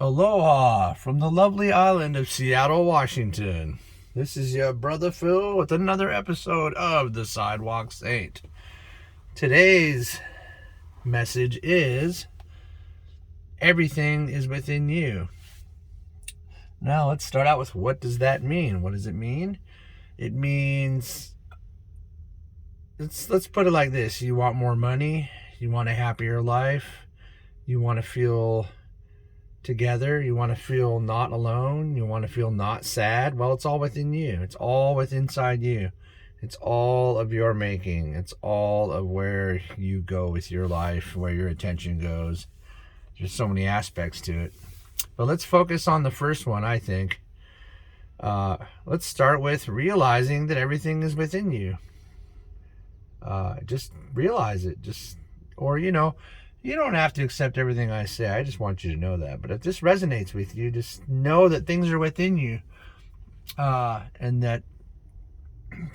Aloha from the lovely island of Seattle, Washington. This is your brother Phil with another episode of The Sidewalk Saint. Today's message is everything is within you. Now let's start out with what does that mean? What does it mean? It means, let's put it like this. You want more money, you want a happier life, you want to feel together, you want to feel not alone, you want to feel not sad. Well, it's all within you. It's all within inside you. It's all of your making. It's all of where you go with your life, where your attention goes. There's so many aspects to it, but let's focus on the first one. I think let's start with realizing that everything is within you. Just realize it. You don't have to accept everything I say. I just want you to know that. But if this resonates with you, just know that things are within you, and that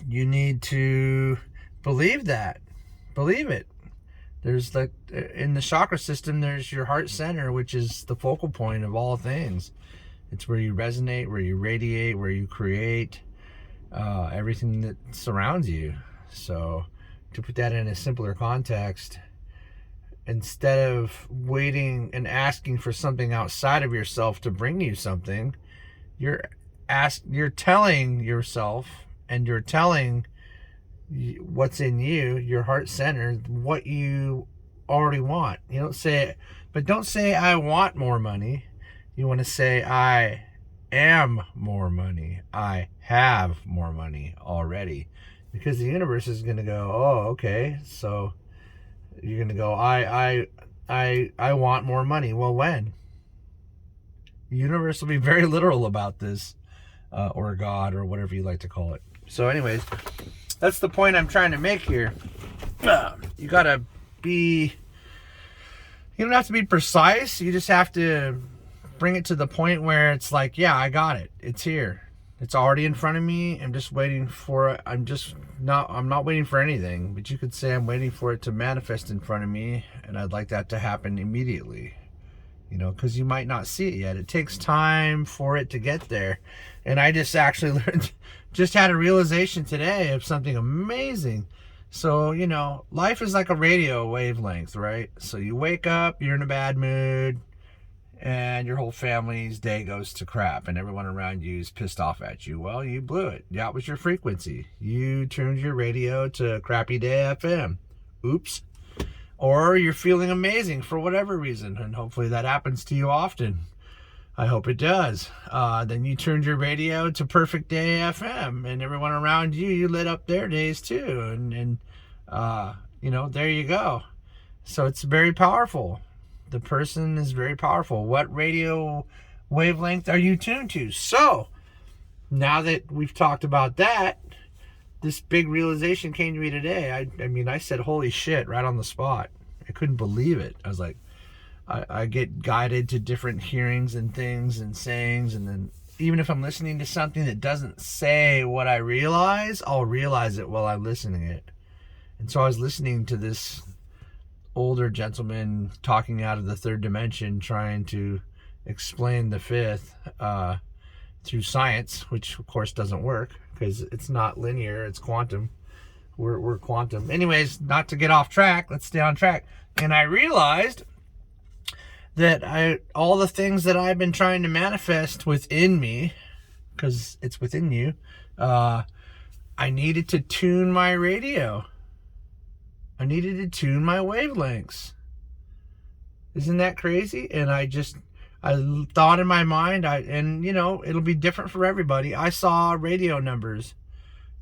you need to believe that. Believe it. There's like in the chakra system, there's your heart center, which is the focal point of all things. It's where you resonate, where you radiate, where you create everything that surrounds you. So to put that in a simpler context, instead of waiting and asking for something outside of yourself to bring you something, you're telling yourself, and you're telling what's in you, your heart center, what you already want. You don't say, but don't say I want more money. You want to say I am more money. I have more money already, because the universe is going to go, oh, okay, so you're going to go, I want more money. Well, when? The universe will be very literal about this, or God, or whatever you like to call it. So anyways, that's the point I'm trying to make here. You got to be, you don't have to be precise. You just have to bring it to the point where it's like, yeah, I got it. It's here. It's already in front of me. I'm just waiting for it. I'm not waiting for anything, but you could say I'm waiting for it to manifest in front of me, and I'd like that to happen immediately, because you might not see it yet. It takes time for it to get there. And I just actually just had a realization today of something amazing. So, life is like a radio wavelength, right? So you wake up, you're in a bad mood, and your whole family's day goes to crap, and everyone around you is pissed off at you. Well, you blew it. That was your frequency. You tuned your radio to Crappy Day FM. Oops. Or you're feeling amazing for whatever reason, and hopefully that happens to you often. I hope it does. Then you turned your radio to Perfect Day FM, and everyone around you, you lit up their days too. And there you go. So it's very powerful. The person is very powerful. What radio wavelength are you tuned to? So now that we've talked about that, this big realization came to me today. I said, holy shit, right on the spot. I couldn't believe it. I was like, I get guided to different hearings and things and sayings, and then even if I'm listening to something that doesn't say what I realize, I'll realize it while I'm listening to it. And so I was listening to this older gentleman talking out of the third dimension, trying to explain the fifth through science, which of course doesn't work because it's not linear, it's quantum. We're quantum. Anyways, not to get off track, let's stay on track. And I realized that all the things that I've been trying to manifest within me, because it's within you, I needed to tune my radio. I needed to tune my wavelengths. Isn't that crazy? And I thought in my mind, it'll be different for everybody. I saw radio numbers.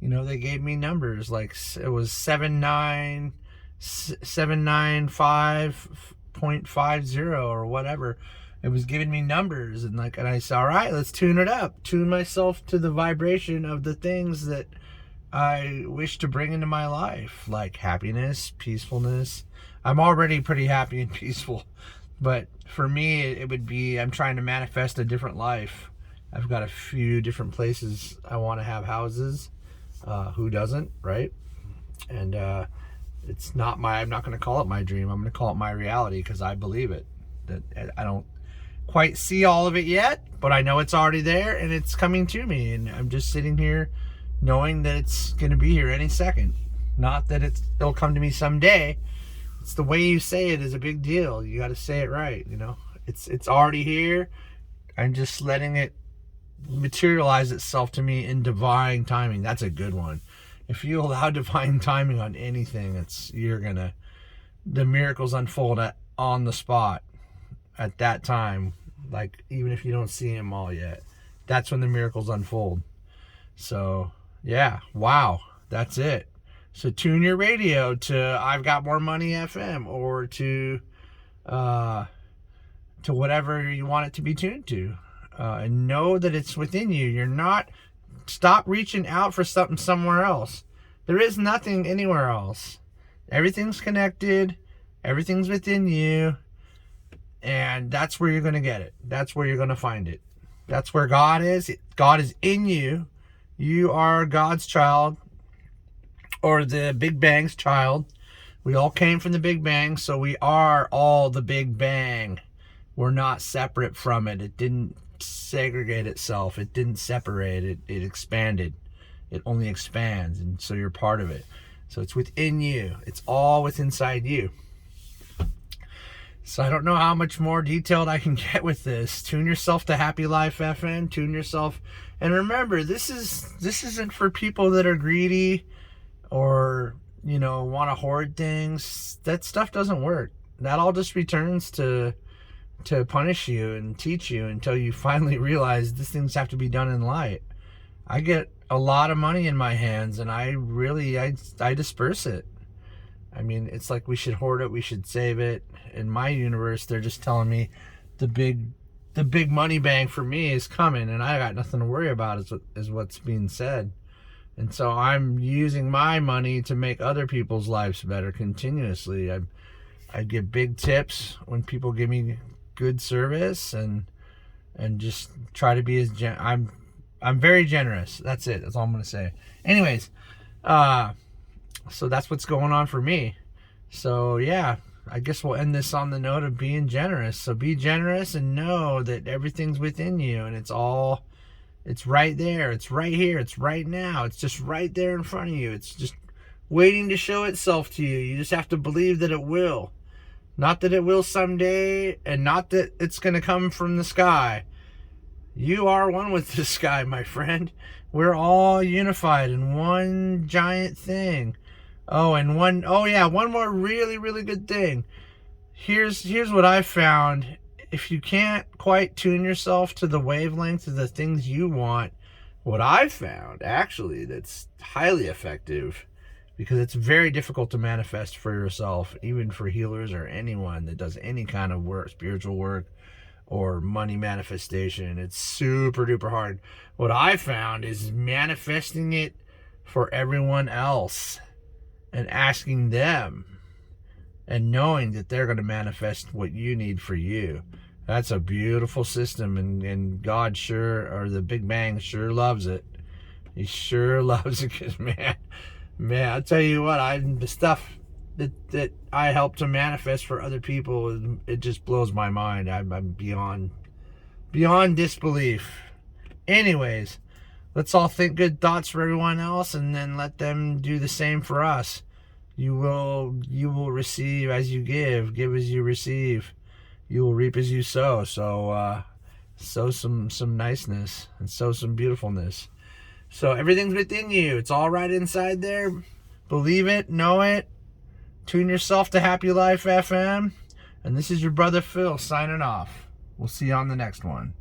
They gave me numbers, like it was 79795.50 or whatever. It was giving me numbers, and I said, all right, let's tune it up. Tune myself to the vibration of the things that I wish to bring into my life, like happiness, peacefulness. I'm already pretty happy and peaceful, but for me, it would be, I'm trying to manifest a different life. I've got a few different places I want to have houses. Who doesn't, right? And it's not I'm not going to call it my dream. I'm going to call it my reality, because I believe it. That I don't quite see all of it yet, but I know it's already there and it's coming to me, and I'm just sitting here knowing that it's going to be here any second. Not that it'll come to me someday. It's the way you say it is a big deal. You got to say it right, you know. It's already here. I'm just letting it materialize itself to me in divine timing. That's a good one. If you allow divine timing on anything, the miracles unfold on the spot at that time. Like, even if you don't see them all yet, that's when the miracles unfold. So yeah, wow, that's it. So tune your radio to I've Got More Money FM, or to whatever you want it to be tuned to, and know that it's within you. Stop reaching out for something somewhere else. There is nothing anywhere else. Everything's connected. Everything's within you. And that's where you're going to get it. That's where you're going to find it. That's where God is. God is in you. You are God's child, or the Big Bang's child. We all came from the Big Bang, so we are all the Big Bang. We're not separate from it. It didn't segregate itself. It didn't separate. It expanded. It only expands, and so you're part of it. So it's within you. It's all within inside you. So I don't know how much more detailed I can get with this. Tune yourself to Happy Life FM. Tune yourself. And remember, this isn't for people that are greedy or, want to hoard things. That stuff doesn't work. That all just returns to punish you and teach you until you finally realize these things have to be done in light. I get a lot of money in my hands, and I disperse it. I mean, it's like we should hoard it, we should save it. In my universe, they're just telling me the big money bang for me is coming, and I got nothing to worry about, is what's being said. And so I'm using my money to make other people's lives better continuously. I give big tips when people give me good service, and just try to be I'm very generous. That's it. That's all I'm going to say. Anyways, so that's what's going on for me. So yeah, I guess we'll end this on the note of being generous. So be generous and know that everything's within you, and it's right there. It's right here. It's right now. It's just right there in front of you. It's just waiting to show itself to you. You just have to believe that it will. Not that it will someday, and not that it's going to come from the sky. You are one with the sky, my friend. We're all unified in one giant thing. One more really, really good thing. Here's what I found. If you can't quite tune yourself to the wavelength of the things you want, what I've found, actually, that's highly effective, because it's very difficult to manifest for yourself, even for healers or anyone that does any kind of work, spiritual work, or money manifestation. It's super duper hard. What I found is manifesting it for everyone else and asking them, and knowing that they're going to manifest what you need for you. That's a beautiful system, and God or the Big Bang sure loves it. He sure loves it, because man, I'll tell you what, the stuff that I help to manifest for other people, it just blows my mind. I'm beyond disbelief. Anyways, let's all think good thoughts for everyone else, and then let them do the same for us. You will receive as you give as you receive. You will reap as you sow. So sow some niceness, and sow some beautifulness. So everything's within you. It's all right inside there. Believe it, know it. Tune yourself to Happy Life FM. And this is your brother Phil signing off. We'll see you on the next one.